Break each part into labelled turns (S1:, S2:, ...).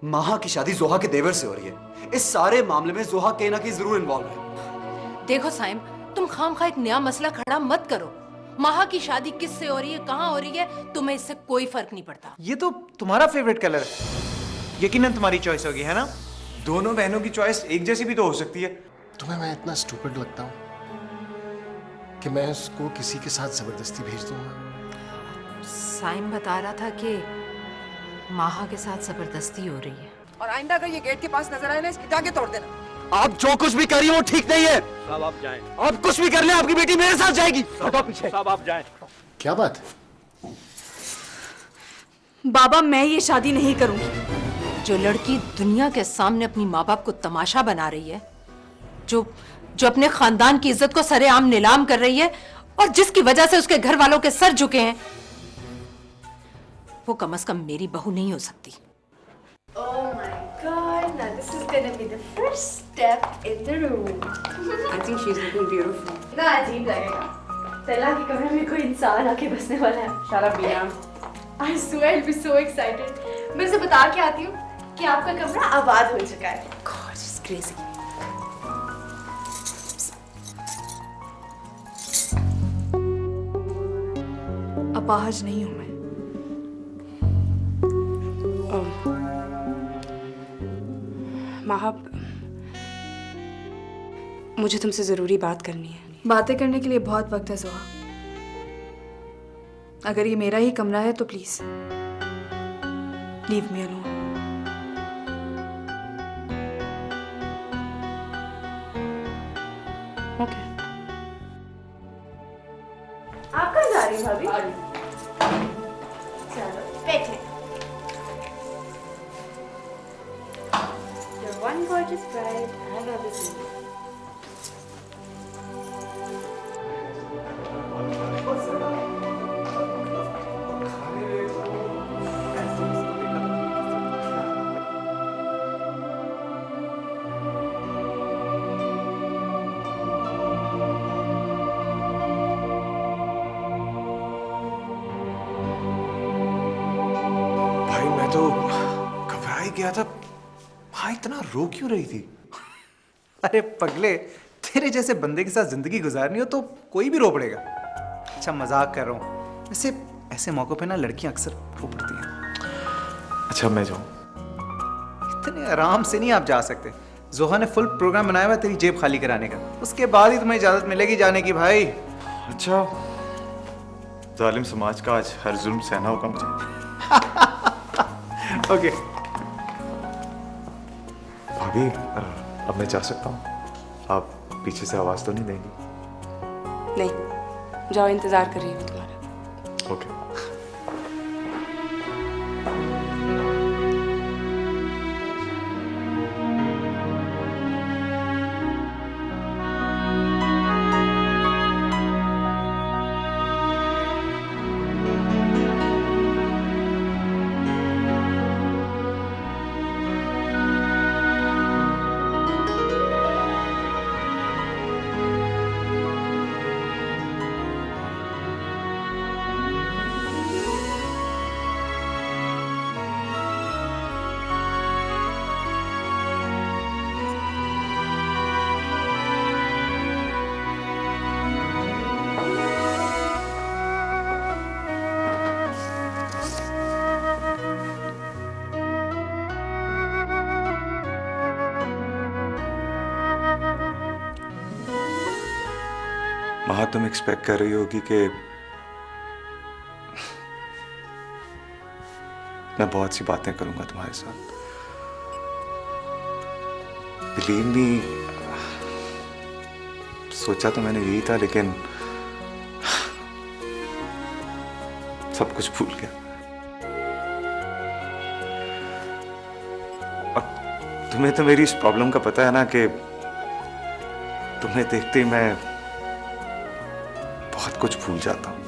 S1: माहा की शादी जोहा के देवर से हो रही है। इस सारे मामले में जोहा कहीं ना कहीं जरूर इन्वॉल्व है।
S2: देखो साइम, तुम खामखा एक नया मसला खड़ा मत करो। माहा की शादी किससे हो रही है, कहाँ हो रही है, तुम्हें इससे कोई फर्क नहीं पड़ता।
S3: ये तो तुम्हारा फेवरेट कलर है, यकीनन तुम्हारी चॉइस होगी, है ना?
S4: दोनों बहनों की चॉइस एक जैसी भी तो हो सकती है।
S5: तुम्हें मैं इतना स्टूपिड लगता हूँ कि मैं उसको किसी के साथ जबरदस्ती भेज दूंगा?
S2: साइम बता रहा था कि माहा के साथ जबरदस्ती हो रही है।
S6: और आइंदा अगर ये गेट के पास नजर आए ना, इसकी टांगे तोड़ देना।
S1: आप जो कुछ भी कर रही हो ठीक नहीं है।
S7: साहब आप जाएं।
S1: आप कुछ भी कर ले, आपकी बेटी मेरे साथ जाएगी। हटो पीछे।
S7: साहब आप जाएं।
S5: क्या बात?
S8: बाबा, मैं ये शादी नहीं करूंगी।
S2: जो लड़की दुनिया के सामने अपनी माँ बाप को तमाशा बना रही है, जो अपने खानदान की इज्जत को सरेआम नीलाम कर रही है और जिसकी वजह से उसके घर वालों के सर झुके हैं, वो कम से कम मेरी बहू नहीं हो सकती।
S8: Oh my God! Now this is gonna be the first step in the room.
S6: I think she's looking beautiful.
S8: ना अजीब लगेगा। तला के कमरे में कोई इंसान आके बसने वाला है।
S6: Shut up, Bina.
S8: I swear I'll be so excited. मैं उसे बता के आती हूँ कि आपका कमरा आबाद हो चुका है।
S2: God, she's crazy.
S8: अपाहज नहीं हूँ मैं।
S6: माहा, मुझे तुमसे जरूरी बात करनी है।
S8: बातें करने के लिए बहुत वक्त है जोहा। अगर ये मेरा ही कमरा है तो please leave me alone.
S6: Okay.
S8: आप कहाँ जा रही हैं भाभी? चलो बैठे। You're one gorgeous bride I've ever seen.
S4: भाई मैं तो घबरा ही गया था। हाँ, इतना रो क्यों रही थी?
S3: अरे पगले, तेरे जैसे बंदे के साथ जिंदगी गुजारनी हो तो कोई भी रो पड़ेगा। अच्छा, मजाक कर रहा हूँ। वैसे ऐसे मौकों पे ना लड़कियां अक्सर रो पड़ती हैं।
S4: अच्छा मैं जाऊँ?
S3: इतने आराम से नहीं आप जा सकते। जोहा ने फुल प्रोग्राम बनाया हुआ है तेरी जेब खाली कराने का। उसके बाद ही तुम्हें इजाजत मिलेगी जाने की भाई।
S4: अच्छा, जालिम समाज का आज हर जुल्म सहना होगा मुझे।
S3: ओके
S4: भाभी, अब मैं जा सकता हूँ? आप पीछे से आवाज तो नहीं देंगी?
S6: नहीं, जाओ, इंतजार कर रही हूँ तुम्हारा।
S4: ओके। महा, तुम एक्सपेक्ट कर रही होगी कि मैं बहुत सी बातें करूंगा तुम्हारे साथ। बिलीव मी, सोचा तो मैंने यही था, लेकिन सब कुछ भूल गया। और तुम्हें तो मेरी इस प्रॉब्लम का पता है ना कि तुम्हें देखते ही मैं बहुत कुछ भूल जाता हूं।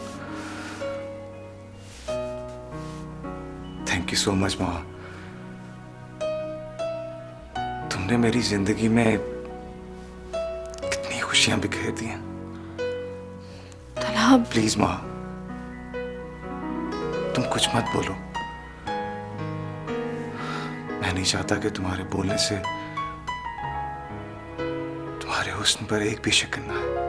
S4: थैंक यू सो मच माँ। तुमने मेरी जिंदगी में कितनी खुशियां बिखेर दी हैं।
S8: तला,
S4: प्लीज माँ, तुम कुछ मत बोलो। मैंने नहीं चाहता कि तुम्हारे बोलने से तुम्हारे हुस्न पर एक भी शक न आए।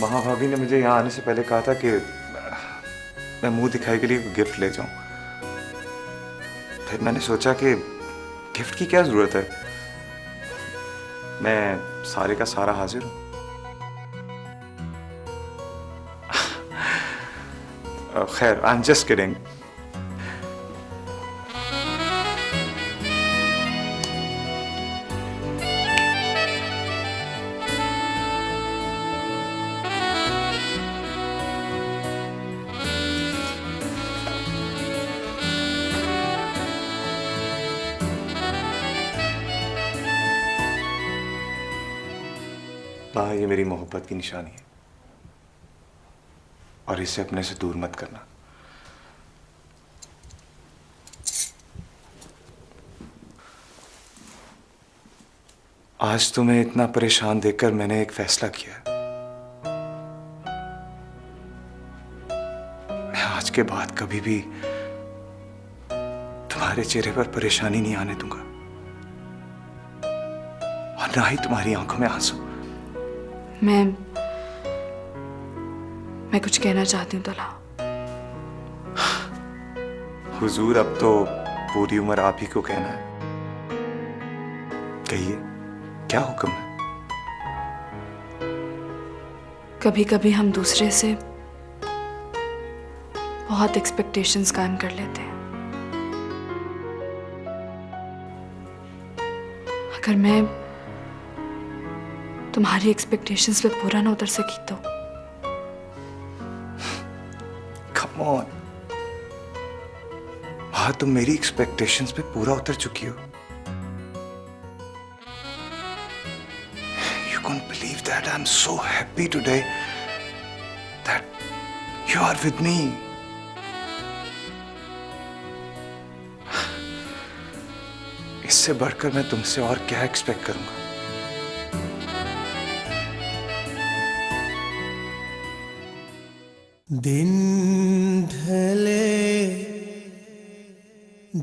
S4: महा भाभी ने मुझे यहाँ आने से पहले कहा था कि मैं मुंह दिखाई के लिए गिफ्ट ले जाऊं। फिर मैंने सोचा कि गिफ्ट की क्या जरूरत है, मैं सारे का सारा हाजिर हूं। खैर, आई एम जस्ट किडिंग। माँ, ये मेरी मोहब्बत की निशानी है और इसे अपने से दूर मत करना। आज तुम्हें इतना परेशान देखकर मैंने एक फैसला किया। मैं आज के बाद कभी भी तुम्हारे चेहरे पर परेशानी नहीं आने दूंगा और ना ही तुम्हारी आंखों में आंसू।
S8: मैं कुछ कहना चाहती हूँ तला।
S4: हुजूर, अब तो पूरी उम्र आप ही को कहना है। कहिए, क्या हुक्म है?
S8: कभी कभी हम दूसरे से बहुत एक्सपेक्टेशंस कायम कर लेते हैं। अगर मैं तुम्हारी एक्सपेक्टेशंस पे पूरा ना उतर सकी तो
S4: कम ऑन, हाँ, तुम मेरी एक्सपेक्टेशंस पे पूरा उतर चुकी हो। You can't believe that I'm so happy today that you are with me. इससे बढ़कर मैं तुमसे और क्या एक्सपेक्ट करूंगा?
S7: दिन ढले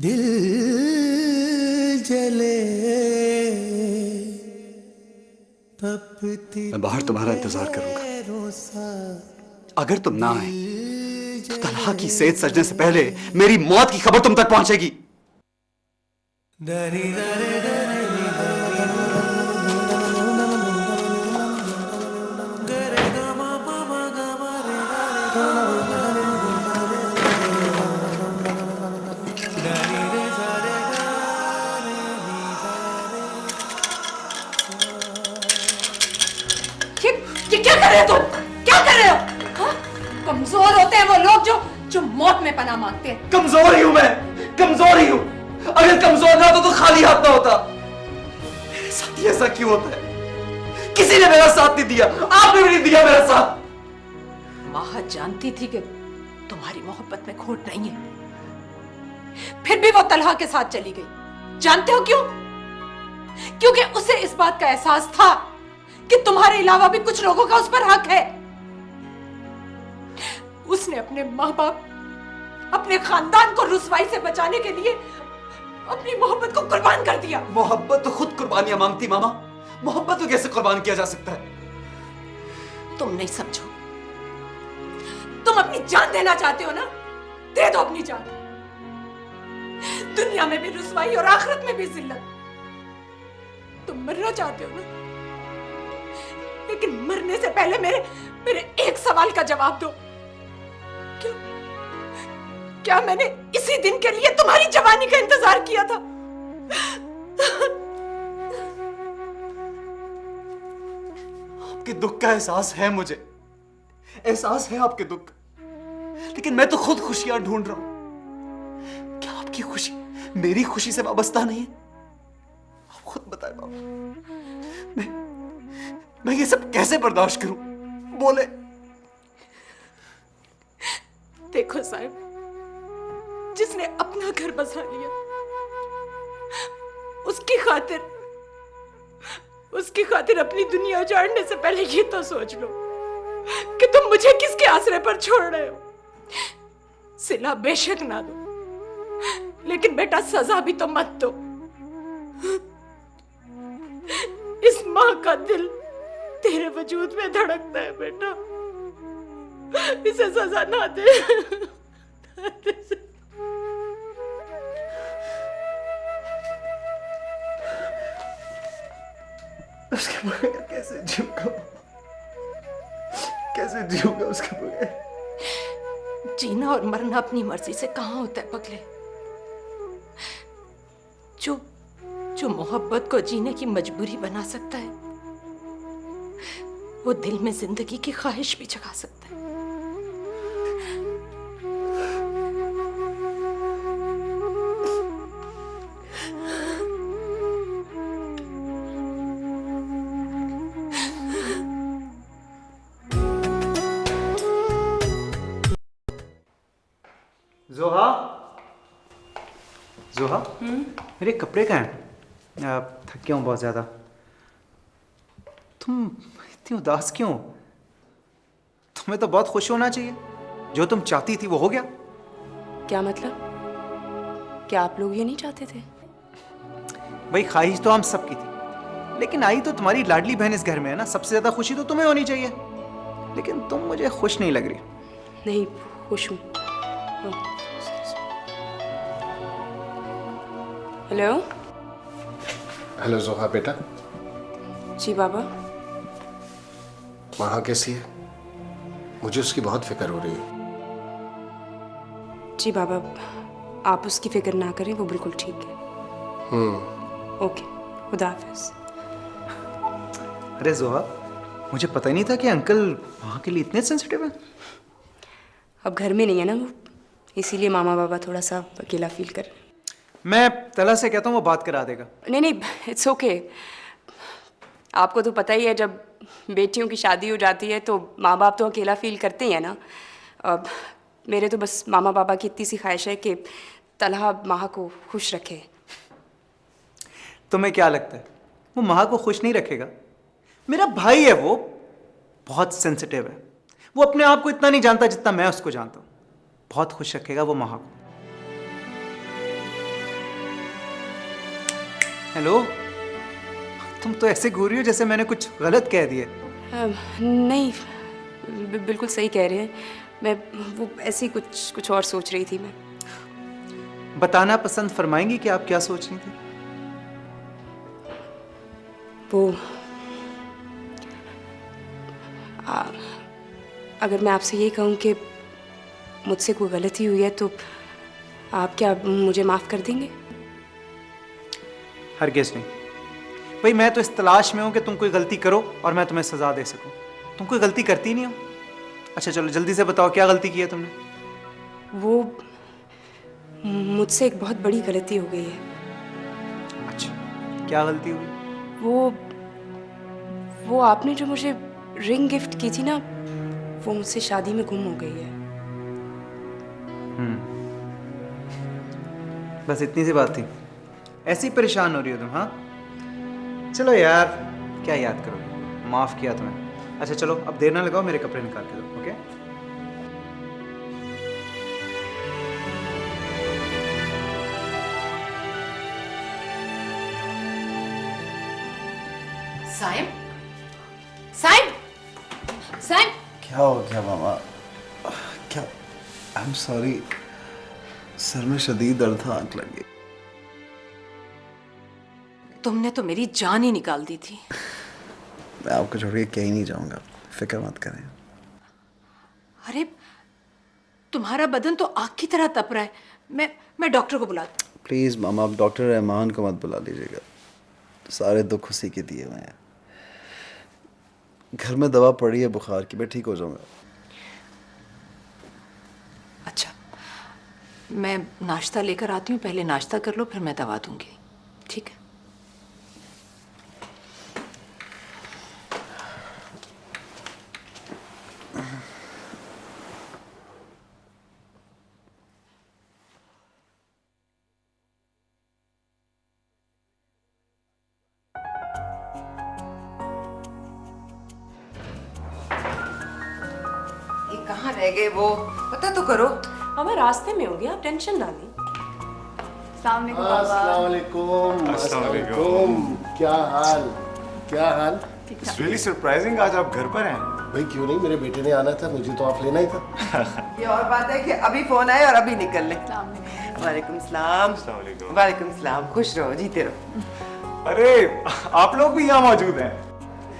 S7: दिल जले
S1: मैं बाहर तुम्हारा इंतजार करूंगा। अगर तुम ना आए तो तलहा की सेहत सजने से पहले मेरी मौत की खबर तुम तक पहुंचेगी।
S2: ये क्या कर रहे हो तुम? क्या कर रहे हो? हाँ? कमजोर होते हैं वो लोग जो मौत में पनाह मांगते हैं।
S1: कमजोर ही हूं मैं, कमजोर ही हूं। अगर कमजोर ना होता तो खाली हाथ ना होता। मेरे साथ ही ऐसा क्यों होता है? किसी ने मेरा साथ नहीं दिया, आपने भी नहीं दिया मेरा साथ।
S2: माह जानती थी कि तुम्हारी मोहब्बत में खोट नहीं है, फिर भी वो तलहा के साथ चली गई। जानते हो क्यों? क्योंकि उसे इस बात का एहसास था कि तुम्हारे अलावा भी कुछ लोगों का उस पर हक है। उसने अपने माँ बाप, अपने खानदान को रुसवाई से बचाने के लिए अपनी मोहब्बत को कुर्बान कर दिया।
S1: मोहब्बत तो खुद कुर्बानियां मांगती मामा। मोहब्बत को कैसे कुर्बान किया जा सकता है?
S2: तुम नहीं समझो। तुम अपनी जान देना चाहते हो ना? दे दो अपनी जान। दुनिया में भी रुसवाई और आखिरत में भी जिल्लत। तुम मरना चाहते हो ना? लेकिन मरने से पहले मेरे एक सवाल का जवाब दो। क्या मैंने इसी दिन के लिए तुम्हारी जवानी का इंतजार किया था?
S1: आपके दुख का एहसास है मुझे, एहसास है आपके दुख, लेकिन मैं तो खुद खुशियां ढूंढ रहा हूं। क्या आपकी खुशी मेरी खुशी से वाबस्ता नहीं है? आप खुद बताएं बाबा, मैं ये सब कैसे बर्दाश्त करूं? बोले।
S2: देखो साहब, जिसने अपना घर बसा लिया, उसकी खातिर अपनी दुनिया उजाड़ने से पहले ये तो सोच लो कि तुम मुझे किसके आसरे पर छोड़ रहे हो। सिला बेशक ना दो, लेकिन बेटा सजा भी तो मत दो। इस माँ का दिल तेरे वजूद में धड़कता है बेटा, इसे सजा ना दे।
S1: उसके बगैर कैसे जीऊंगा, कैसे जीऊंगा उसके बगैर।
S2: जीना और मरना अपनी मर्जी से कहाँ होता है पगले। जो मोहब्बत को जीने की मजबूरी बना सकता है, वो दिल में जिंदगी की ख्वाहिश भी जगा सकता है।
S3: जोहा, जोहा, मेरे कपड़े कहाँ हैं? थक गया हूँ बहुत ज़्यादा। तुम इतनी उदास क्यों? तुम्हें तो बहुत खुश होना चाहिए। जो तुम चाहती थी वो हो गया।
S9: क्या मतलब? क्या आप लोग ये नहीं चाहते थे?
S3: भाई ख्वाहिश तो हम सबकी थी, लेकिन आई तो तुम्हारी लाडली बहन इस घर में है ना। सबसे ज़्यादा खुशी तो तुम्हें होनी चाहिए, लेकिन तुम मुझे खुश नहीं लग रही।
S9: नहीं, खुश हूँ। हेलो।
S5: हेलो जोहा बेटा।
S9: जी बाबा।
S5: वहाँ कैसी है? मुझे उसकी बहुत फिक्र हो रही है।
S9: जी बाबा, आप उसकी फिक्र ना करें, वो बिल्कुल ठीक है। ओके, खुदा हाफिज।
S3: अरे जोहा, मुझे पता ही नहीं था कि अंकल वहाँ के लिए इतने सेंसिटिव हैं।
S9: अब घर में नहीं है ना वो, इसीलिए मामा बाबा थोड़ा सा अकेला फील कर रहे हैं।
S3: मैं तला से कहता हूँ वो बात करा देगा।
S9: नहीं, इट्स ओके। आपको तो पता ही है, जब बेटियों की शादी हो जाती है तो माँ बाप तो अकेला फील करते ही है ना। अब मेरे तो बस मामा बाबा की इतनी सी ख्वाहिश है कि तलहा माँ को खुश रखे।
S3: तुम्हें क्या लगता है वो माँ को खुश नहीं रखेगा? मेरा भाई है, वो बहुत सेंसिटिव है। वो अपने आप को इतना नहीं जानता जितना मैं उसको जानता हूँ। बहुत खुश रखेगा वो माँ को। हेलो, तुम तो ऐसे घूर रही हो जैसे मैंने कुछ गलत कह दिया।
S9: नहीं, बिल्कुल सही कह रहे हैं। मैं वो ऐसे ही कुछ और सोच रही थी। मैं
S3: बताना पसंद फरमाएंगी कि आप क्या सोच रही थी?
S9: वो अगर मैं आपसे ये कहूँ कि मुझसे कोई गलती हुई है तो आप क्या मुझे माफ़ कर देंगे?
S3: हरगिज़ नहीं भाई, मैं तो इस तलाश में हूं कि तुम कोई गलती करो और मैं तुम्हें सजा दे सकूं। तुम कोई गलती करती नहीं हो। अच्छा चलो जल्दी से बताओ, क्या गलती की है तुमने?
S9: वो मुझसे एक बहुत बड़ी गलती हो गई है।
S3: अच्छा, क्या गलती हुई?
S9: वो आपने जो मुझे रिंग गिफ्ट की थी ना, वो मुझसे शादी में गुम हो गई है।
S3: बस इतनी सी बात थी? ऐसी परेशान हो रही हो तुम? हाँ चलो यार, क्या याद करोगे, माफ किया तुम्हें। अच्छा चलो अब देर ना लगाओ, मेरे कपड़े निकाल के दो। ओके
S2: साइम, साइम, साइम।
S7: क्या हो गया मामा? क्या? आई एम सॉरी, सर में शदीद दर्द था, आंख लग गई।
S2: तुमने तो मेरी जान ही निकाल दी थी।
S7: मैं आपको छोड़ के कहीं नहीं जाऊंगा, फिक्र मत करें।
S2: अरे तुम्हारा बदन तो आग की तरह तप रहा है। मैं डॉक्टर को बुलाती हूँ।
S7: प्लीज मामा, आप डॉक्टर रहमान को मत बुला लीजिएगा, सारे दुख उसी के दिए हुए हैं। घर में दवा पड़ी है बुखार की, मैं ठीक हो जाऊंगा।
S2: अच्छा, मैं नाश्ता लेकर आती हूँ, पहले नाश्ता कर लो, फिर मैं दवा दूंगी, ठीक है?
S6: ये कहाँ रह गए वो? पता तो करो।
S2: हमें रास्ते में होंगे, आप टेंशन ना लें।
S5: अस्सलाम वालेकुम। क्या हाल? क्या हाल?
S4: It's really surprising आज आप घर पर हैं।
S5: भाई क्यों नहीं, मेरे बेटे ने आना था, मुझे तो आप लेना ही था।
S6: ये और बात है कि अभी फोन आए और अभी निकल ले। वालेकुम सलाम। वालेकुम सलाम। खुश रहो, जीते रहो।
S4: अरे आप लोग भी यहाँ मौजूद हैं।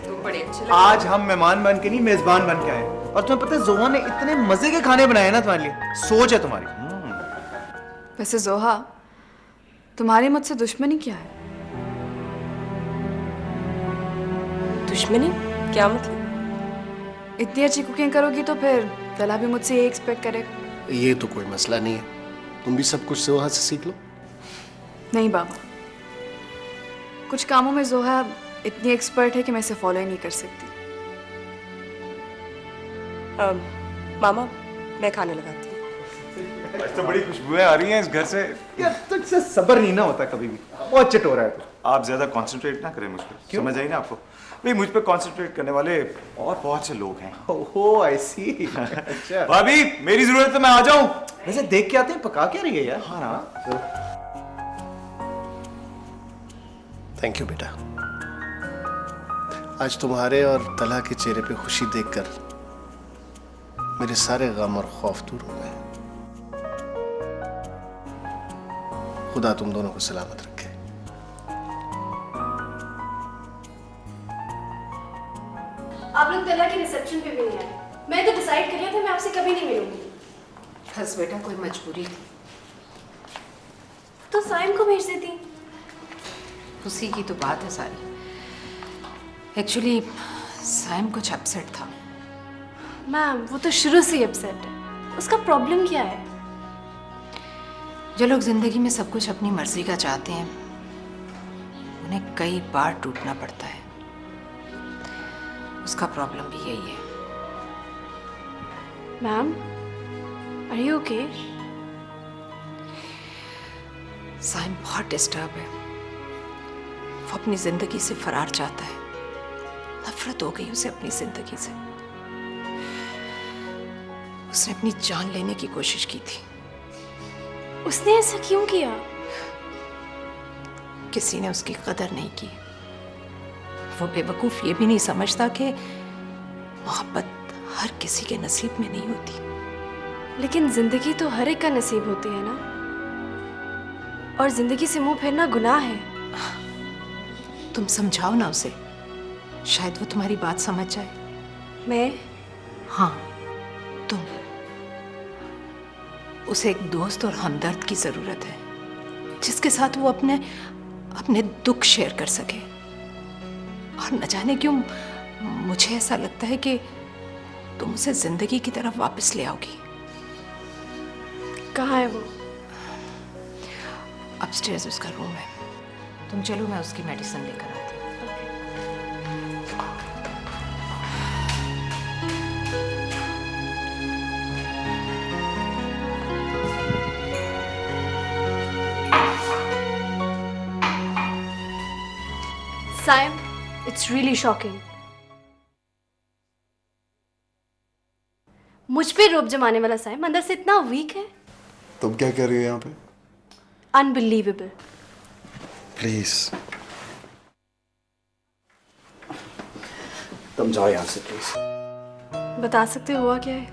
S6: तुम बड़े अच्छे लगे।
S3: आज हम मेहमान बन के नहीं मेजबान बन के आए, और तुम्हें पता है जोहा ने इतने मजे के खाने बनाए ना तुम्हारे लिए, सोच है तुम्हारी।
S8: वैसे जोहा, तुम्हारी मुझसे दुश्मनी क्या है?
S9: दुश्मनी? क्या मतलब?
S8: इतनी अच्छी कुकिंग करोगी तो फिर तला भी मुझसे ये एक्सपेक्ट करेगा।
S5: ये तो कोई मसला नहीं है, तुम भी सब कुछ जोहा से सीख लो।
S8: नहीं बाबा, कुछ कामों में जोहा इतनी एक्सपर्ट है कि मैं इसे फॉलो ही नहीं कर सकती।
S9: मामा, मैं खाने लगाती हूँ।
S4: आज तो बड़ी खुशबुएं आ रही हैं इस घर से।
S3: यार तुझसे सब्र नहीं ना होता कभी भी, बहुत चिट हो रहा है तू।
S4: आप ज्यादा कंसंट्रेट ना करें मुझ पर, समझ आई ना आपको? भाई मुझ पे कंसंट्रेट करने वाले और बहुत से लोग हैं।
S3: ओह आई सी। अच्छा
S4: भाभी मेरी जरूरत है, मैं आ जाऊं?
S3: वैसे देख के आते हैं, पका क्या रही है यार?
S4: हाँ ना।
S5: थैंक यू बेटा। आज तुम्हारे और तला के चेहरे पे खुशी देखकर मेरे सारे गम और खौफ दूर हो गए। खुदा तुम दोनों को सलामत रखे।
S8: आप लोग तला के रिसेप्शन पे भी नहीं आए। मैं तो डिसाइड कर लिया था मैं आपसे कभी नहीं मिलूंगी।
S2: बस बेटा, कोई मजबूरी थी।
S8: तो साइम को भेज देती।
S2: उसी की तो बात है सारी। एक्चुअली साइम कुछ अपसेट था।
S8: मैम, वो तो शुरू से ही अपसेट है। उसका प्रॉब्लम क्या है?
S2: जो लोग जिंदगी में सब कुछ अपनी मर्जी का चाहते हैं, उन्हें कई बार टूटना पड़ता है। उसका प्रॉब्लम भी यही है।
S8: Ma'am, are you okay?
S2: Saim बहुत डिस्टर्ब है। वो अपनी जिंदगी से फरार चाहता है। नफरत हो गई उसे अपनी जिंदगी से। उसने अपनी जान लेने की कोशिश की थी।
S8: उसने ऐसा क्यों किया?
S2: किसी ने उसकी कदर नहीं की। वो बेवकूफ ये भी नहीं समझता कि मोहब्बत हर किसी के नसीब में नहीं होती।
S8: लेकिन जिंदगी तो हर एक का नसीब होती है ना, और जिंदगी से मुंह फेरना गुनाह है।
S2: तुम समझाओ ना उसे, शायद वो तुम्हारी बात समझ जाए।
S8: मैं?
S2: हाँ तुम। उसे एक दोस्त और हमदर्द की जरूरत है, जिसके साथ वो अपने दुख शेयर कर सके। और न जाने क्यों मुझे ऐसा लगता है कि तुम उसे जिंदगी की तरफ वापस ले आओगी।
S8: कहाँ है वो?
S2: अपस्टेयर्स उसका रूम है। तुम चलो, मैं उसकी मेडिसिन लेकर आती हूँ।
S8: Saim, it's really shocking. मुझ पे रोब जमाने वाला साइम अंदर से इतना वीक है।
S7: तुम क्या कर रही हो यहाँ पे?
S8: अनबिलीवेबल।
S7: प्लीज तुम जाओ यहाँ से प्लीज।
S8: बता सकते हो हुआ क्या है?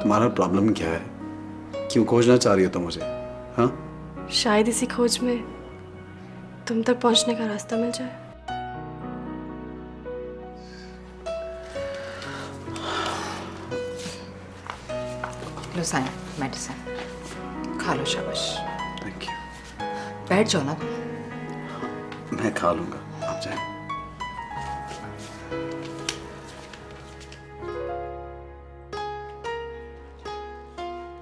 S7: तुम्हारा प्रॉब्लम क्या है? क्यों खोजना चाह रही हो तुम मुझे? हाँ,
S8: शायद इसी खोज में तुम तक पहुंचने का रास्ता मिल जाए।
S2: लो साइन, मेडिसिन खा लो। शाबाश,
S7: थैंक यू।
S2: बैठ जाओ ना।
S7: मैं खा लूंगा, आप जाए।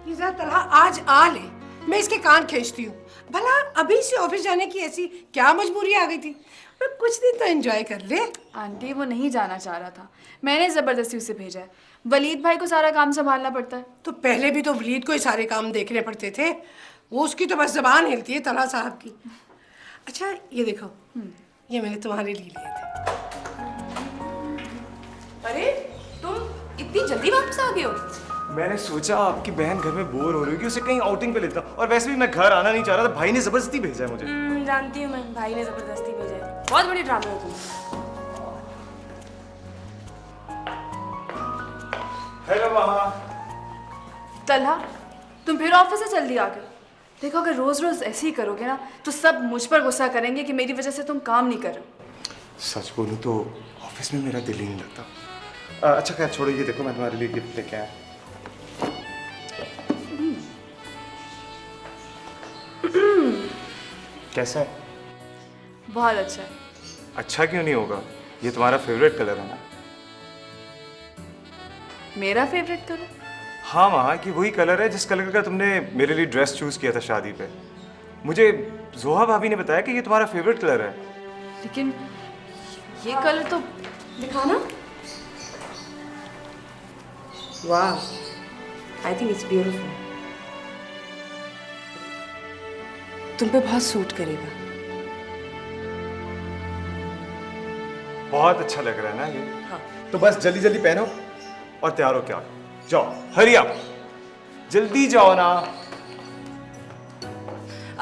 S10: ये जरा तलहा आज आ ले, मैं इसके कान खींचती हूँ। भला अभी से ऑफिस जाने की ऐसी क्या मजबूरी आ गई थी? पर कुछ दिन तो एंजॉय कर ले।
S8: आंटी, वो नहीं जाना चाह रहा था, मैंने जबरदस्ती उसे भेजा है। वलीद भाई को सारा काम संभालना पड़ता है।
S10: तो पहले भी तो वलीद को ही सारे काम देखने पड़ते थे। वो उसकी तो बस जबान हिलती है तलहा साहब की। अच्छा ये देखो, ये मैंने तुम्हारे लिए लिए थे।
S6: अरे तुम
S9: इतनी जल्दी वापस आ गए हो?
S4: मैंने सोचा आपकी बहन घर में बोर हो रही होगी, उसे कहीं आउटिंग पे लेता, और वैसे भी मैं घर आना नहीं चाह रहा था, भाई ने जबरदस्ती भेजा है मुझे।
S9: जानती हूँ मैं, भाई ने जबरदस्ती भेजा है। बहुत बड़ी ड्रामा हो तुम।
S4: हेलो वहाँ।
S8: तलहा, तुम फिर ऑफिस से जल्दी आ गए। देखो अगर रोज रोज ऐसे ही करोगे ना तो सब मुझ पर गुस्सा करेंगे कि मेरी वजह से तुम काम नहीं कर रहे हो।
S4: सच बोलूं तो ऑफिस में मेरा दिल ही नहीं लगता। अच्छा खैर छोड़ो, ये देखो मैं तुम्हारे लिए गिफ्ट लेके आया। कैसा है?
S8: बहुत अच्छा है।
S4: अच्छा क्यों नहीं होगा, ये तुम्हारा फेवरेट कलर है ना?
S8: मेरा फेवरेट कलर?
S4: हाँ वहाँ की वही कलर है जिस कलर का तुमने मेरे लिए ड्रेस चूज किया था शादी पे। मुझे जोहा भाभी ने बताया कि ये तुम्हारा फेवरेट कलर है।
S8: लेकिन ये कलर तो
S9: दिखाना। वाह, आई थिंक इट्स ब्यूटीफुल। तुम पे बहुत सूट करेगा।
S4: बहुत अच्छा लग रहा है ना ये?
S9: हाँ।
S4: तो बस जल्दी जल्दी पहनो और तैयार हो क्या, जाओ हरी आप, जल्दी जाओ ना।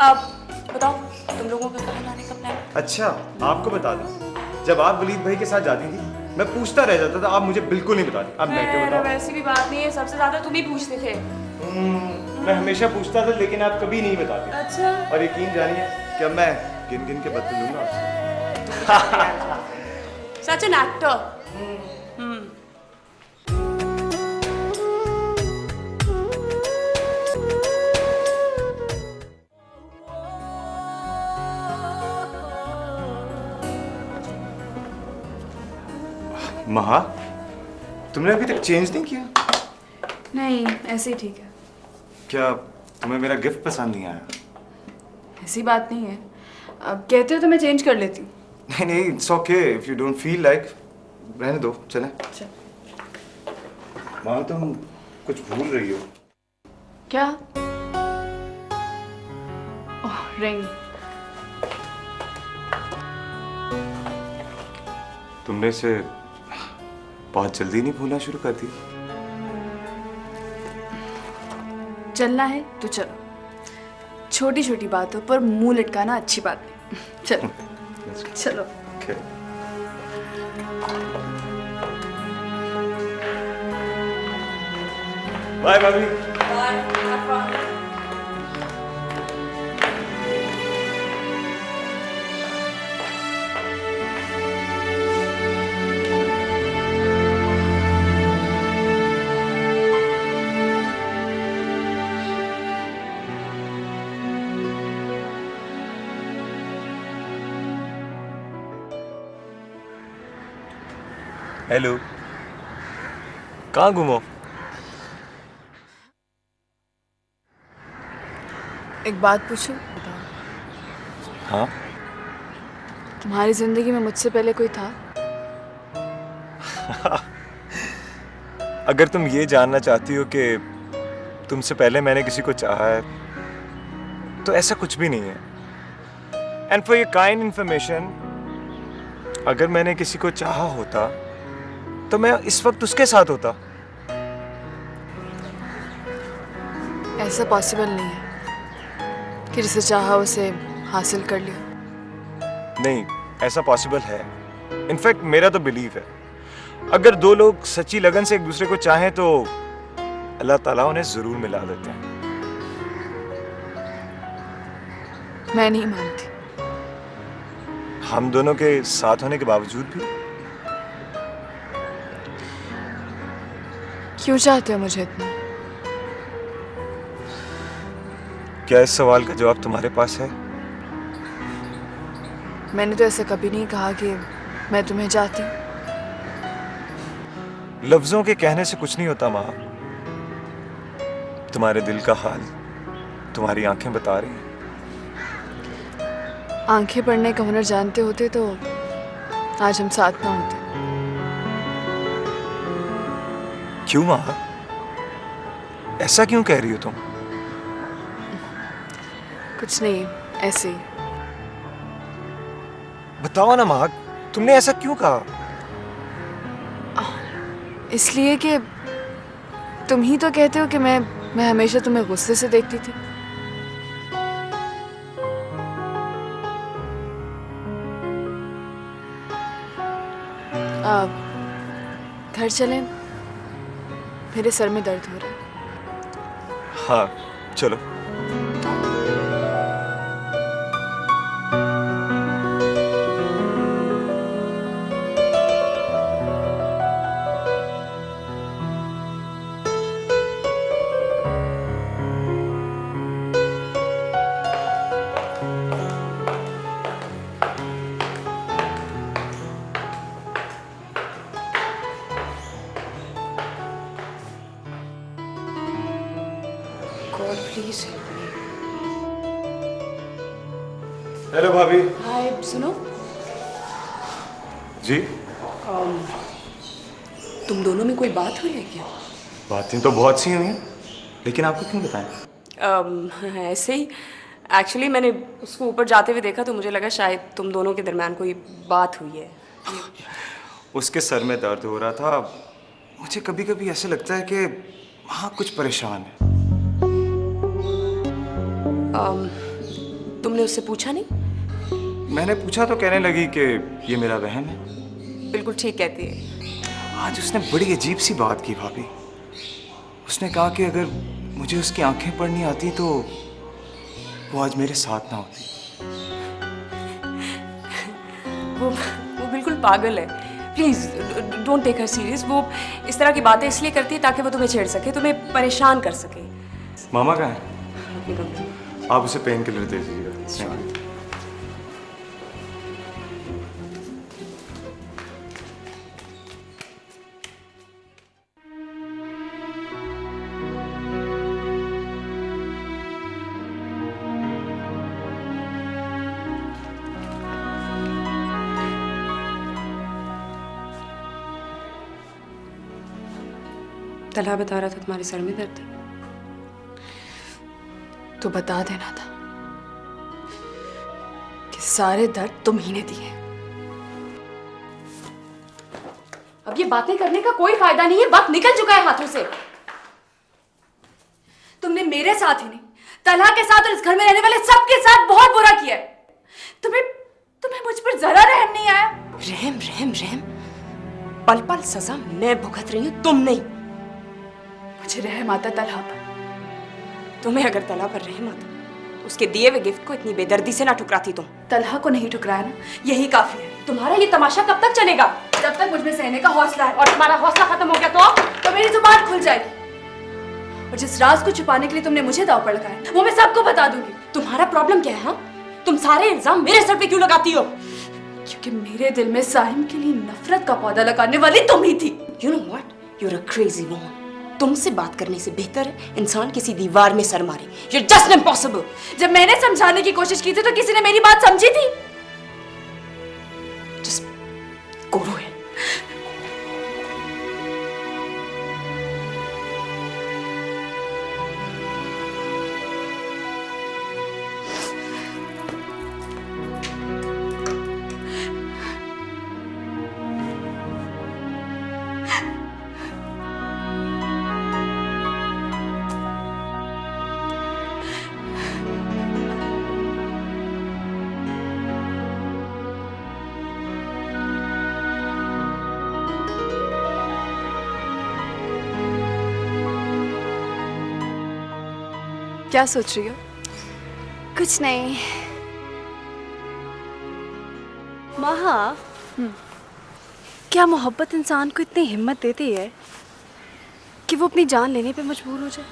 S9: अब बताओ तुम लोगों का कहाँ जाने का प्लान?
S4: अच्छा आपको बता दूं, जब आप वलीद भाई के साथ जाती थी मैं पूछता रह जाता था, आप मुझे बिल्कुल नहीं बताती। अब मैं क्या बताऊं?
S9: वैसी भी बात नहीं है, सबसे ज्यादा तुम ही पूछते थे।
S4: मैं हमेशा पूछता था लेकिन आप कभी नहीं बताती।
S9: अच्छा।
S4: और यकीन जानिए कि अब मैं गिन गिन के बदल लूंगा आपसे।
S9: Such an actor.
S4: महा, तुमने अभी तक चेंज नहीं किया?
S8: नहीं, ऐसे ही ठीक है।
S4: क्या तुम्हें मेरा गिफ्ट पसंद नहीं आया?
S8: ऐसी बात नहीं है, अब कहते हो तो मैं चेंज कर लेती हूँ।
S4: नहीं नहीं, it's okay, if you don't feel like, रहने दो, चले। माँ तुम कुछ भूल रही हो।
S8: क्या? ओह, रिंग।
S4: तुमने इसे बहुत जल्दी नहीं भूलना शुरू कर दिया?
S8: चलना है तो चलो, छोटी छोटी बातों पर मुंह लटकाना अच्छी बात नहीं। चलो चलो।
S4: Okay. बाय भाभी। हेलो, कहाँ घूमो?
S8: एक बात पूछूं?
S4: हाँ?
S8: तुम्हारी जिंदगी में मुझसे पहले कोई था?
S4: अगर तुम ये जानना चाहती हो कि तुमसे पहले मैंने किसी को चाहा है, तो ऐसा कुछ भी नहीं है। And for your kind information, अगर मैंने किसी को चाहा होता तो मैं इस वक्त उसके साथ होता।
S8: ऐसा पॉसिबल नहीं है कि जिसे चाहा उसे हासिल कर लिया।
S4: नहीं, ऐसा पॉसिबल है। इनफैक्ट मेरा तो बिलीव है, अगर दो लोग सच्ची लगन से एक दूसरे को चाहें तो अल्लाह ताला उन्हें जरूर मिला देते हैं।
S8: मैं नहीं मानती।
S4: हम दोनों के साथ होने के बावजूद भी?
S8: क्यों चाहते हो मुझे इतना?
S4: क्या इस सवाल का जवाब तुम्हारे पास है?
S8: मैंने तो ऐसा कभी नहीं कहा कि मैं तुम्हें चाहती हूँ।
S4: लफ्जों के कहने से कुछ नहीं होता माँ। तुम्हारे दिल का हाल तुम्हारी आंखें बता रही हैं।
S8: आंखें पढ़ने का हुनर जानते होते तो आज हम साथ ना होते।
S4: क्यों माँ, ऐसा क्यों कह रही हो तुम?
S8: कुछ नहीं, ऐसे ही।
S4: बताओ ना माँ, तुमने ऐसा क्यों कहा?
S8: इसलिए कि तुम ही तो कहते हो कि मैं हमेशा तुम्हें गुस्से से देखती थी। घर चलें, मेरे सर में दर्द हो रहा है।
S4: हाँ चलो।
S9: God, please help me.
S4: Hello भाभी।
S9: हाय, सुनो।
S4: जी।
S9: तुम दोनों में कोई बात हुई है क्या?
S4: बातें तो बहुत सी हुई हैं, लेकिन आपको क्यों बताएं?
S9: ऐसे ही। एक्चुअली मैंने उसको ऊपर जाते हुए देखा तो मुझे लगा शायद तुम दोनों के दरम्यान कोई बात हुई है।
S4: उसके सर में दर्द हो रहा था। मुझे कभी कभी ऐसे लगता है कि वहाँ कुछ परेशान है।
S9: तुमने उससे पूछा नहीं?
S4: मैंने पूछा तो कहने लगी कि ये मेरा वहम है।
S9: बिल्कुल ठीक कहती है।
S4: आज उसने बड़ी अजीब सी बात की भाभी। उसने कहा कि अगर मुझे उसकी आंखें पढ़नी आती तो वो आज मेरे साथ ना होती।
S9: वो बिल्कुल पागल है। Please don't take her serious. वो इस तरह की बातें इसलिए करती है ताकि वो तुम्हें छेड़ सके, तुम्हें परेशान कर सके।
S4: मामा कहाँ है? आप उसे पेन किलर दे दीजिएगा।
S9: तलहा बता रहा था तुम्हारे सर में दर्द है।
S8: तो बता देना था कि सारे दर्द तुम ही ने दिए।
S9: अब ये बातें करने का कोई फायदा नहीं है, वक्त निकल चुका है हाथों से।
S8: तुमने मेरे साथ ही नहीं, तलहा के साथ और इस घर में रहने वाले सबके साथ बहुत बुरा किया है। तुम्हें मुझ पर जरा रहम नहीं आया।
S9: रहम रहम रहम? पल पल सजा मैं भुगत रही हूं, तुम नहीं।
S8: मुझे रहम आता तलहा पर।
S9: तुम्हें अगर तलहा पर रहम आता तो उसके दिए हुए गिफ्ट को इतनी बेदर्दी से ना ठुकराती तुम।
S8: तलहा को नहीं ठुकराया ना, यही काफी है।
S9: तुम्हारा ये तमाशा कब तक चलेगा?
S8: जब तक मुझ में सहने का हौसला है।
S9: और तुम्हारा हौसला खत्म हो गया तो
S8: मेरी जुबान खुल जाएगी। और जिस राज को छुपाने के लिए तुमने मुझे दांव पर लगाया वो मैं सबको बता दूंगी।
S9: तुम्हारा प्रॉब्लम क्या है? हाँ, तुम सारे इल्जाम मेरे सर पे क्यों लगाती हो?
S8: क्योंकि मेरे दिल में साहिम के लिए नफरत का पौधा लगाने वाली तुम ही थी।
S9: You know what? You're a crazy woman. तुमसे बात करने से बेहतर है इंसान किसी दीवार में सर मारे। You're just impossible.
S8: जब मैंने समझाने की कोशिश की थी तो किसी ने मेरी बात समझी थी?
S9: Just go to hell.
S8: क्या सोच रही हो?
S11: कुछ नहीं। महा, क्या मोहब्बत इंसान को इतनी हिम्मत देती है कि वो अपनी जान लेने पे मजबूर हो जाए?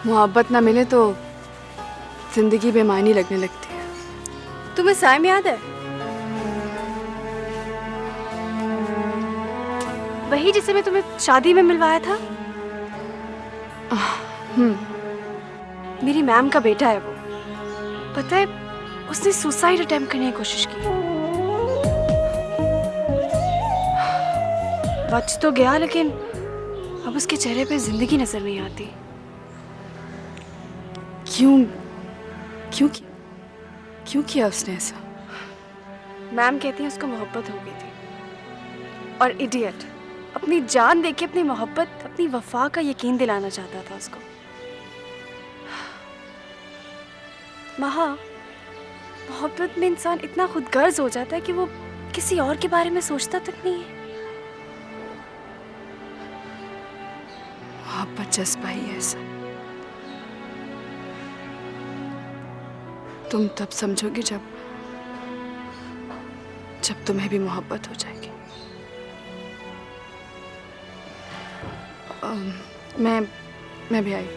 S8: मोहब्बत ना मिले तो जिंदगी बेमानी लगने लगती है।
S11: तुम्हें साइम याद है? वही जिसे मैं तुम्हें शादी में मिलवाया था। मेरी मैम का बेटा है वो। पता है उसने सुसाइड अटेम्प्ट करने की कोशिश की। बच तो गया लेकिन अब उसके चेहरे पे जिंदगी नजर नहीं आती।
S8: क्यों किया उसने ऐसा?
S11: मैम कहती है उसको मोहब्बत हो गई थी और इडियट अपनी जान देके अपनी मोहब्बत, अपनी वफा का यकीन दिलाना चाहता था उसको। महा, मोहब्बत में इंसान इतना खुदगर्ज हो जाता है कि वो किसी और के बारे में सोचता तक नहीं है।
S8: मोहब्बत जज्बा ही ऐसा, तुम तब समझोगे जब तुम्हें भी मोहब्बत हो जाएगी। मैं भी आई।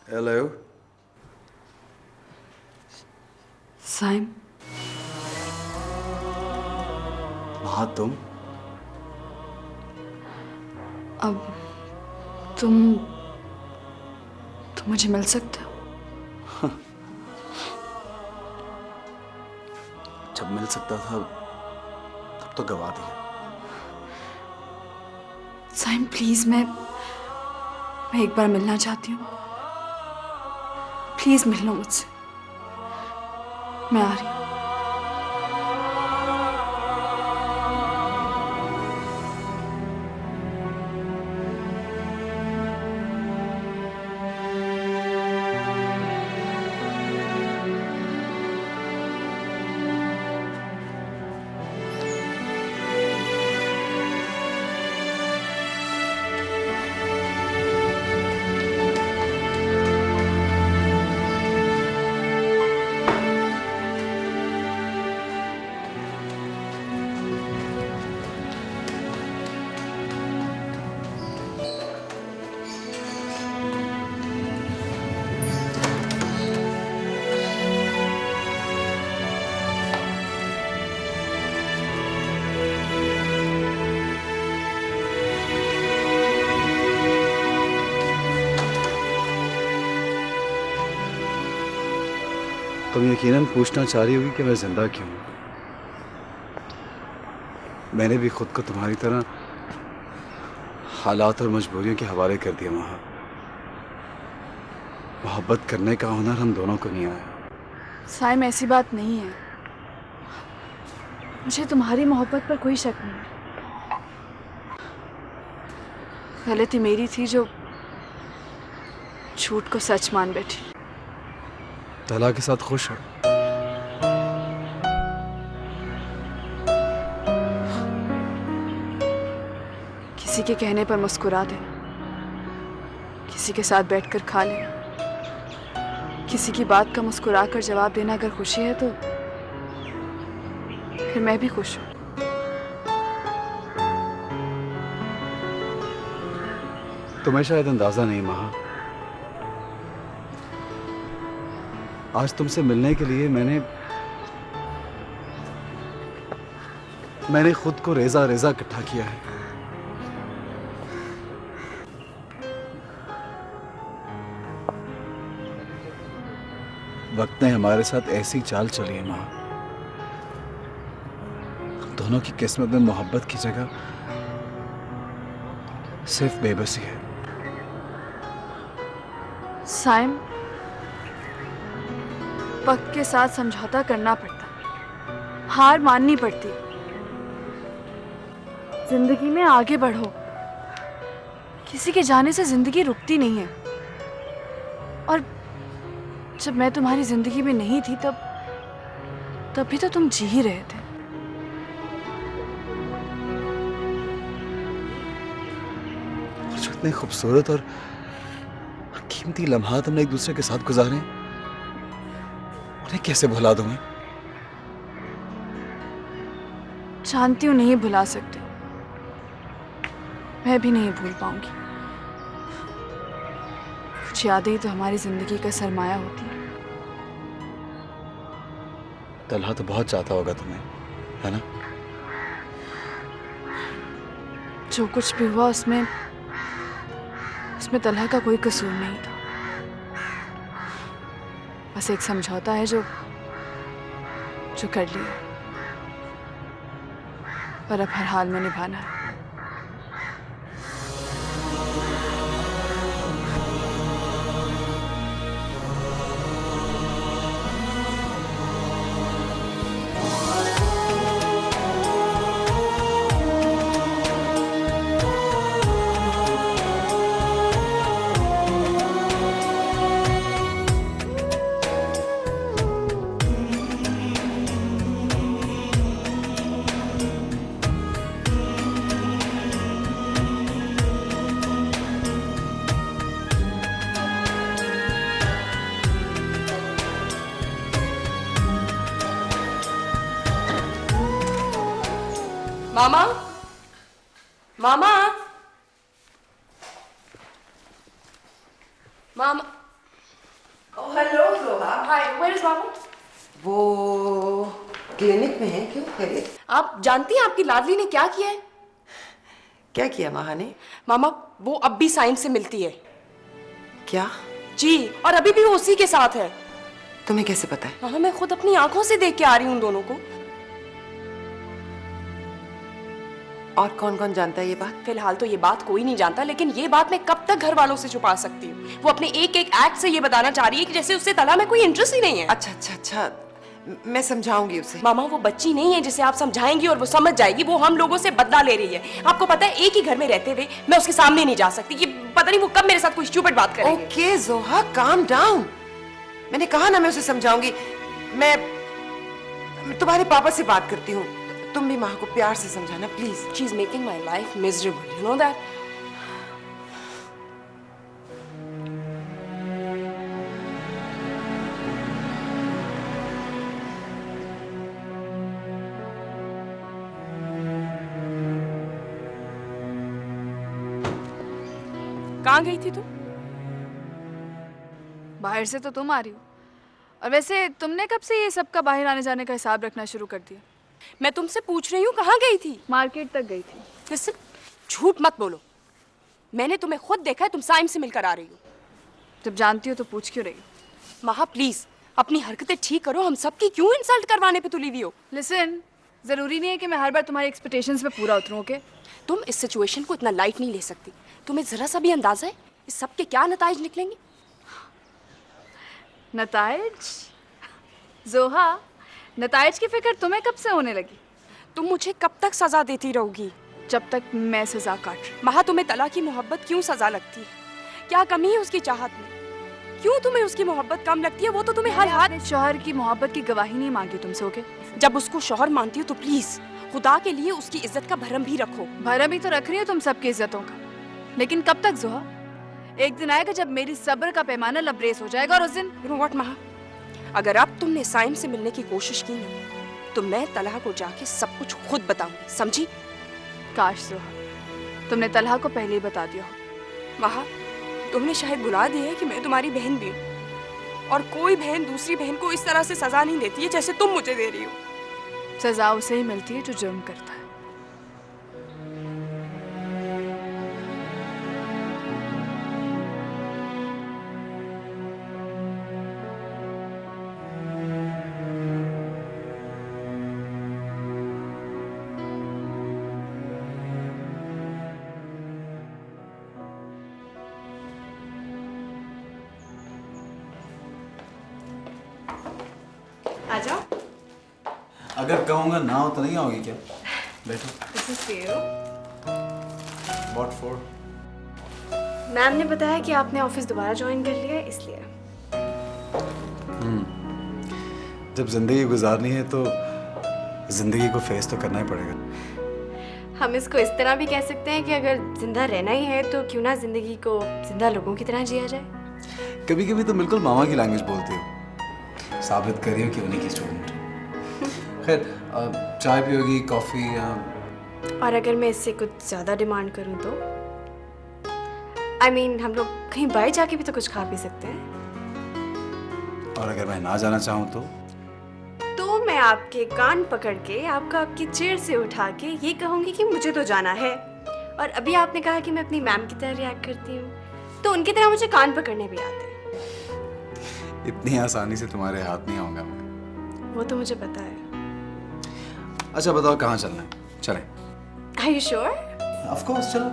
S7: हेलो
S8: साइम।
S1: हाँ तुम?
S8: अब तुम मुझे मिल सकते हो?
S7: जब मिल सकता था तब तो गवा दिया।
S8: साइम प्लीज, मैं एक बार मिलना चाहती हूँ। प्लीज मिल लो मुझसे, मैं आ रही हूँ।
S7: तुम यकीनन पूछना चाह रही होगी कि मैं जिंदा क्यों हूं। मैंने भी खुद को तुम्हारी तरह हालात और मजबूरियों के हवाले कर दिया वहां। मोहब्बत करने का हुनर हम दोनों को नहीं आया।
S8: साइम ऐसी बात नहीं है, मुझे तुम्हारी मोहब्बत पर कोई शक नहीं है। गलती मेरी थी जो झूठ को सच मान बैठी।
S7: तला के साथ खुश हो?
S8: किसी के कहने पर मुस्कुरा देना, किसी के साथ बैठकर खा लेना, किसी की बात का मुस्कुरा कर जवाब देना अगर खुशी है तो फिर मैं भी खुश हूं।
S7: तुम्हें शायद अंदाजा नहीं महा, आज तुमसे मिलने के लिए मैंने खुद को रेजा रेजा इकट्ठा किया है। वक्त ने हमारे साथ ऐसी चाल चली है मां, दोनों की किस्मत में मोहब्बत की जगह सिर्फ बेबसी है।
S8: साइम, वक्त के साथ समझौता करना पड़ता, हार माननी पड़ती। जिंदगी में आगे बढ़ो, किसी के जाने से जिंदगी रुकती नहीं है। और जब मैं तुम्हारी जिंदगी में नहीं थी तब भी तो तुम जी ही रहे थे।
S7: और जो इतने खूबसूरत और कीमती लम्हात हमने एक दूसरे के साथ गुजारे, उन्हें कैसे भुला दूं मैं?
S8: जानती हूँ नहीं भुला सकते, मैं भी नहीं भूल पाऊंगी। कुछ यादें ही तो हमारी जिंदगी का सरमाया होती है।
S7: तलहा तो बहुत चाहता होगा तुम्हें, है ना?
S8: जो कुछ भी हुआ उसमें तलहा का कोई कसूर नहीं था। बस एक समझौता है जो कर लिया, पर अब हर हाल में निभाना है।
S9: मामा, मामा, मामा।
S6: हेलो जोहा।
S9: हाय, वेयर इज मामा?
S6: वो क्लिनिक में है, क्यों खैरियत?
S9: आप जानती हैं आपकी लाडली ने क्या किया है?
S6: क्या किया माहा ने?
S9: मामा, वो अब भी साइम से मिलती है।
S6: क्या?
S9: जी, और अभी भी वो उसी के साथ है।
S6: तुम्हें कैसे पता है?
S9: मामा, मैं खुद अपनी आंखों से देख के आ रही हूँ उन दोनों को।
S6: और कौन कौन जानता है ये बात?
S9: फिलहाल तो ये बात कोई नहीं जानता, लेकिन ये बात मैं कब तक घर वालों से छुपा सकती हूँ? वो अपने एक एक एक्ट से ये बताना चाह रही है कि जैसे उससे तलहा में कोई इंटरेस्ट ही नहीं है।
S6: अच्छा अच्छा अच्छा, मैं समझाऊंगी उसे।
S9: मामा, वो बच्ची नहीं है जिसे आप समझाएंगी और वो समझ जाएगी। वो हम लोगों से बदला ले रही है। आपको पता है, एक ही घर में रहते हुए मैं उसके सामने नहीं जा सकती। कि पता नहीं वो कब मेरे साथ कोई स्टूपिड बात करेगी।
S6: ओके जोहा, काम डाउन। मैंने कहा ना मैं उसे समझाऊंगी। मैं तुम्हारे पापा से बात करती हूँ। तुम भी माँ को प्यार से समझाना please.
S9: She is making my life miserable, you know that. कहाँ गई थी तुम?
S8: बाहर से तो तुम आ रही हो, और वैसे तुमने कब से ये सबका बाहर आने जाने का हिसाब रखना शुरू कर दिया?
S9: मैं तुमसे पूछ रही हूँ, कहाँ गई थी?
S8: मार्केट तक गई थी।
S9: लिसन, झूठ मत बोलो। मैंने तुम्हें खुद देखा है, तुम साइम से मिलकर आ रही हो।
S8: जब जानती हो तो पूछ क्यों रही हो?
S9: महा प्लीज अपनी हरकतें ठीक करो। हम सबकी क्यों इंसल्ट करवाने पे तुली हुई हो?
S8: लिसन, जरूरी नहीं है कि मैं हर बार तुम्हारी एक्सपेक्टेशंस पे पूरा उतरूं, ओके?
S9: तुम इस सिचुएशन को इतना लाइट नहीं ले सकती। तुम्हें जरा सा भी अंदाजा है इस सब के क्या नताइज निकलेंगे?
S8: नताइज? जोहा, नताइज की फिक्र तुम्हें कब से होने लगी?
S9: तुम मुझे कब तक सजा देती रहोगी?
S8: जब तक मैं सजा काट रही।
S9: महा, तुम्हें तला की मोहब्बत क्यों सजा लगती है? क्या कमी है उसकी चाहत में? क्यों तुम्हें उसकी मोहब्बत कम लगती है? वो तो तुम्हें हर हाथ।
S8: शौहर की मोहब्बत की गवाही नहीं मांगी तुमसे, ओके?
S9: जब उसको शौहर मानती हो तो प्लीज खुदा के लिए उसकी इज्जत का भरम भी रखो।
S8: भरम ही तो रख रही हो तुम सबकी इज्जतों का, लेकिन कब तक जोहा? एक दिन आएगा जब मेरी सब्र का पैमाना लबरेज हो जाएगा, और उस दिन
S9: यू नो व्हाट महा, अगर अब तुमने साइम से मिलने की कोशिश की ना, तो मैं तलहा को जाके सब कुछ खुद बताऊंगी, समझी?
S8: काश जोहा तुमने तलहा को पहले ही बता दिया हो।
S9: महा, तुमने शायद भुला दिया है कि मैं तुम्हारी बहन भी हूँ, और कोई बहन दूसरी बहन को इस तरह से सजा नहीं देती है जैसे तुम मुझे दे रही हो।
S8: सजा उसे ही मिलती है जो जुर्म करता है।
S11: आ जाओ।
S7: अगर कहूँगा ना हो तो नहीं आओगी क्या? बैठो।
S11: This is for you.
S7: What for?
S11: Ma'am ने बताया कि आपने ऑफिस दोबारा ज्वाइन कर लिया है, इसलिए।
S7: जब जिंदगी गुजारनी है तो जिंदगी को फेस तो करना ही पड़ेगा।
S11: हम इसको इस तरह भी कह सकते हैं कि अगर जिंदा रहना ही है तो क्यों ना जिंदगी को जिंदा लोगों की तरह जिया जाए।
S7: कभी कभी तो बिल्कुल मामा की लैंग्वेज बोलती हो। साबित करियो कि उन्हीं की स्टूडेंट। खैर, चाय पियोगी, कॉफी या?
S11: और अगर मैं इससे कुछ ज्यादा डिमांड करूं तो? I mean, हम लोग कहीं बाहर जाके भी तो कुछ खा पी सकते हैं।
S7: और अगर मैं ना जाना चाहूँ
S11: तो मैं आपके कान पकड़ के आपका आपकी चेयर से उठा के ये कहूंगी कि मुझे तो जाना है। और अभी आपने कहा कि मैं अपनी मैम की तरह रिएक्ट करती हूँ, तो उनकी तरह मुझे कान पकड़ने भी आते हैं।
S7: इतनी आसानी से तुम्हारे हाथ नहीं आऊंगा मैं।
S11: वो तो मुझे पता है।
S7: अच्छा बताओ कहाँ चलना है? चलें।
S11: Are you sure?
S7: Of course, चलो।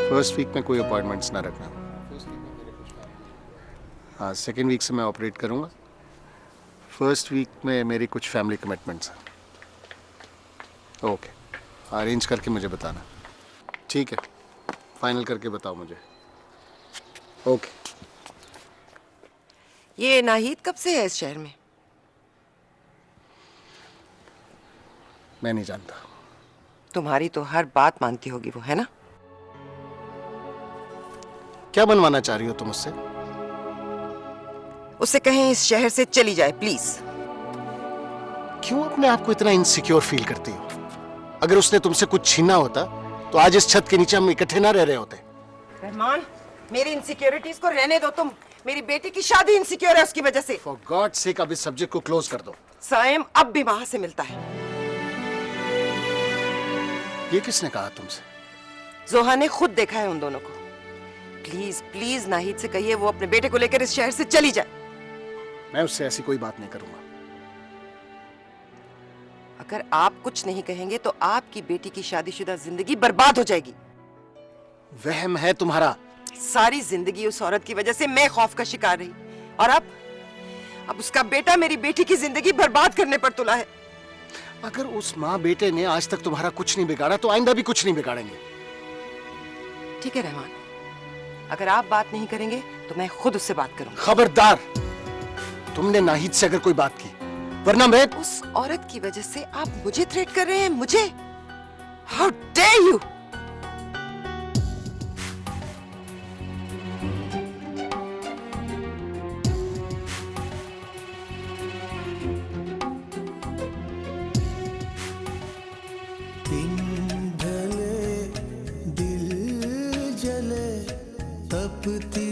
S5: फर्स्ट वीक में कोई अपॉइंटमेंट्स ना रखना। हाँ, सेकेंड वीक से मैं ऑपरेट करूँगा। फर्स्ट वीक में मेरी कुछ फैमिली कमिटमेंट्स हैं। ओके, अरेंज करके मुझे बताना। ठीक है, फाइनल करके बताओ मुझे। ओके।
S6: ये नाहिद कब से है इस शहर में?
S5: मैं नहीं जानता।
S6: तुम्हारी तो हर बात मानती होगी वो, है ना?
S5: क्या बनवाना चाह रही हो तुम उससे?
S6: उससे कहें इस शहर से चली जाए प्लीज।
S5: क्यों अपने आप को इतना इनसिक्योर फील करती हो? अगर उसने तुमसे कुछ छीना होता तो आज इस छत के नीचे हम इकट्ठे ना रह रहे होते।
S6: रहमान, मेरी इनसिक्योरिटीज को रहने दो तुम। मेरी बेटी की शादी इनसिक्योर है उसकी वजह से।
S5: फॉर गॉड सेक अब इस सब्जेक्ट को क्लोज कर दो।
S6: साइम अब भी वहां से मिलता है।
S5: ये किसने कहा तुमसे?
S6: जोहा ने खुद देखा है उन दोनों को। प्लीज प्लीज नाहिद से कहिए वो अपने बेटे को लेकर इस शहर से चली जाए।
S5: मैं उससे ऐसी कोई बात नहीं करूंगा।
S6: अगर आप कुछ नहीं कहेंगे तो आपकी बेटी की शादीशुदा जिंदगी बर्बाद हो जाएगी।
S5: वहम है तुम्हारा।
S6: सारी जिंदगी उस औरत की वजह से मैं खौफ का शिकार रही, और अब उसका बेटा मेरी बेटी की जिंदगी बर्बाद करने पर तुला है।
S5: अगर उस माँ बेटे ने आज तक तुम्हारा कुछ नहीं बिगाड़ा तो आइंदा भी कुछ नहीं बिगाड़ेंगे।
S6: ठीक है रहमान, अगर आप बात नहीं करेंगे तो मैं खुद उससे बात करूंगा।
S5: खबरदार, तुमने नाहिद से अगर कोई बात की, वरना मैं।
S6: उस औरत की वजह से आप मुझे थ्रेट कर रहे हैं? मुझे? How dare you!
S12: दिन ढले दिल जले तपती